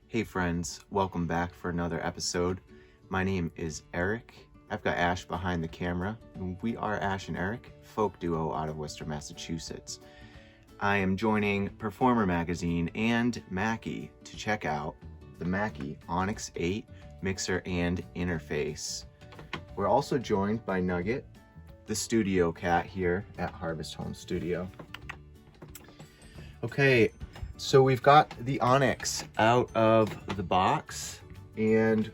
Hey friends, welcome back for another episode. My name is Eric. I've got Ash behind the camera. We are Ash and Eric, folk duo out of Worcester, Massachusetts. I am joining Performer Magazine and Mackie to check out the Mackie ONYX8 mixer and interface. We're also joined by Nugget, the studio cat here at Harvest Home Studio. Okay, so we've got the ONYX out of the box, and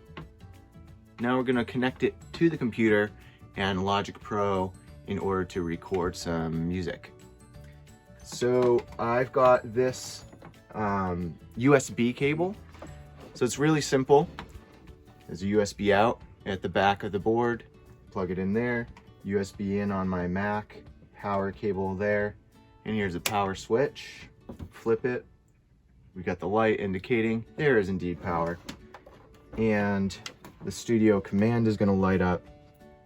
now we're gonna connect it to the computer and Logic Pro in order to record some music. So I've got this USB cable. So it's really simple. There's a USB out at the back of the board, plug it in there, USB in on my Mac, power cable there, and here's a power switch. Flip it. We got the light indicating there is indeed power, and the studio command is going to light up,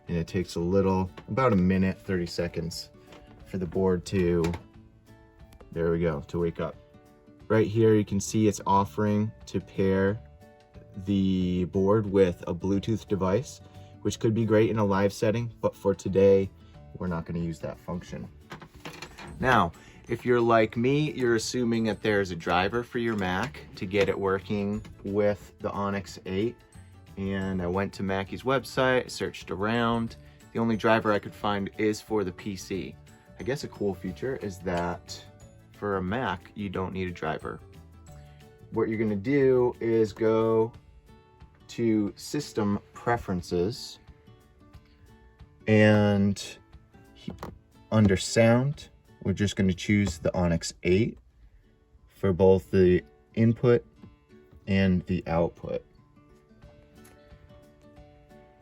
and it takes about a minute, 30 seconds for the board to, there we go, to wake up. Right here you can see it's offering to pair the board with a Bluetooth device, which could be great in a live setting, but for today we're not going to use that function. Now, if you're like me, you're assuming that there's a driver for your Mac to get it working with the ONYX8. And I went to Mackie's website, searched around. The only driver I could find is for the PC. I guess a cool feature is that for a Mac, you don't need a driver. What you're gonna do is go to System Preferences, and under Sound, we're just going to choose the ONYX8 for both the input and the output.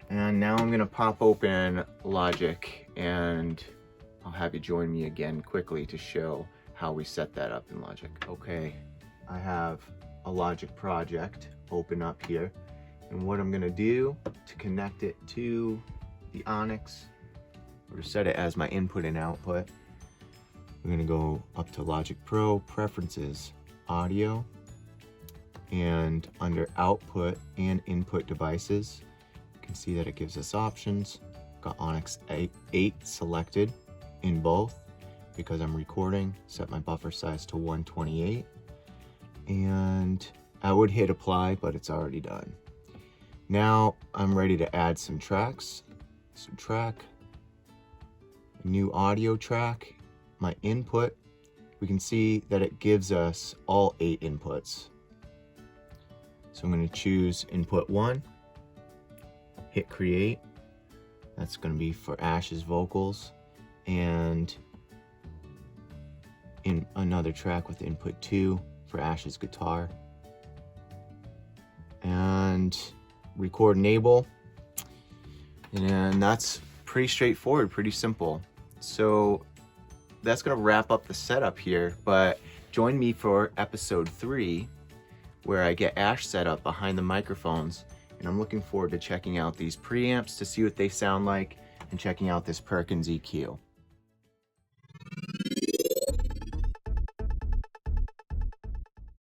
And now I'm going to pop open Logic, and I'll have you join me again quickly to show how we set that up in Logic. Okay, I have a Logic project open up here, and what I'm going to do to connect it to the ONYX, or to set it as my input and output, we're going to go up to Logic Pro, Preferences, Audio, and under Output and Input Devices, you can see that it gives us options. Got ONYX8 selected in both because I'm recording. Set my buffer size to 128, and I would hit apply, but it's already done. Now I'm ready to add some tracks. So track, new audio track. My input, we can see that it gives us all 8 inputs. So I'm going to choose input 1, hit create. That's going to be for Ash's vocals, and in another track with input 2 for Ash's guitar. And record enable. And that's pretty straightforward, pretty simple. So that's going to wrap up the setup here, but join me for episode 3, where I get Ash set up behind the microphones, and I'm looking forward to checking out these preamps to see what they sound like, and checking out this Perkins EQ.